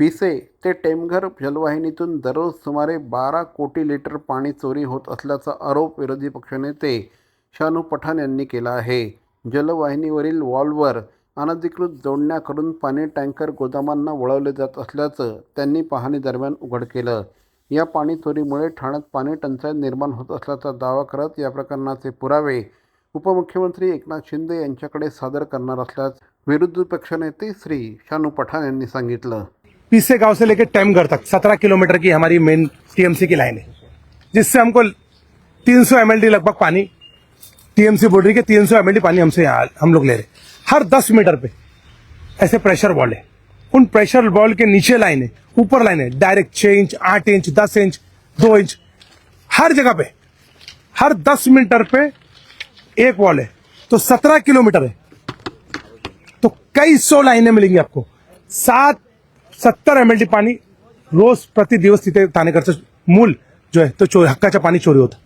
पिसे ते टेमघर जलवाहिनीतून दररोज सुमारे 12 कोटी लिटर पाणी चोरी होत असल्याचा आरोप विरोधी पक्षनेते शानू पठाण यांनी केला आहे. जलवाहिनीवरील व्हॉल्व्हवर अनधिकृत जोडण्या करून पाणी टँकर गोदामांना वळवले जात असल्याचं त्यांनी पाहणी दरम्यान उघड केलं. या पाणी चोरीमुळे ठाण्यात पाणी टंचाई निर्माण होत असल्याचा दावा करत या प्रकरणाचे पुरावे उपमुख्यमंत्री एकनाथ शिंदे यांच्याकडे सादर करणार असल्याचं विरोधी पक्षनेते श्री शानू पठाण यांनी सांगितलं. पीसे गांव से लेकर टेमघर तक 17 किलोमीटर की हमारी मेन टीएमसी की लाइन है, जिससे हमको 300 mld लगभग पानी टीएमसी बोल रही है कि 300 mld पानी हमसे हम लोग ले रहे. हर 10 मीटर पे ऐसे प्रेशर बॉल है. उन प्रेशर बॉल के नीचे लाइन है, ऊपर लाइन है, direct 6 inch, 8 inch, 10 inch, 2 inch, हर जगह पे हर 10 मीटर पे एक वॉल है. तो 17 किलोमीटर है, तो कई 100 लाइनें मिलेंगी आपको. 70 mld पाणी रोज प्रति दिवस तिथे ठाणेकरचं मूल जो आहे तो हक्काचं पाणी चोरी होतं.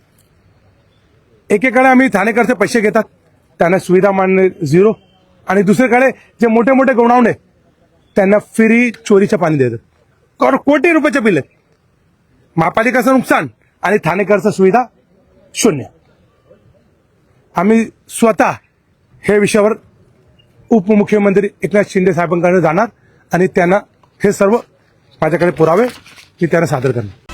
एकेकडे आम्ही ठाणेकरचे पैसे घेतात, त्यांना सुविधा मानणे झिरो, आणि दुसरीकडे जे मोठे मोठे गोडाऊन आहे त्यांना फ्री चोरीचं पाणी देतात. कोटी रुपयाचे बिल आहेत. महापालिकेचं नुकसान आणि ठाणेकरचं सुविधा शून्य. आम्ही स्वतः हे विषयावर उपमुख्यमंत्री एकनाथ शिंदे साहेबांकडे जाणार आणि त्यांना हे सर्व माझ्याकडे पुरावे मी त्यांना सादर करणार.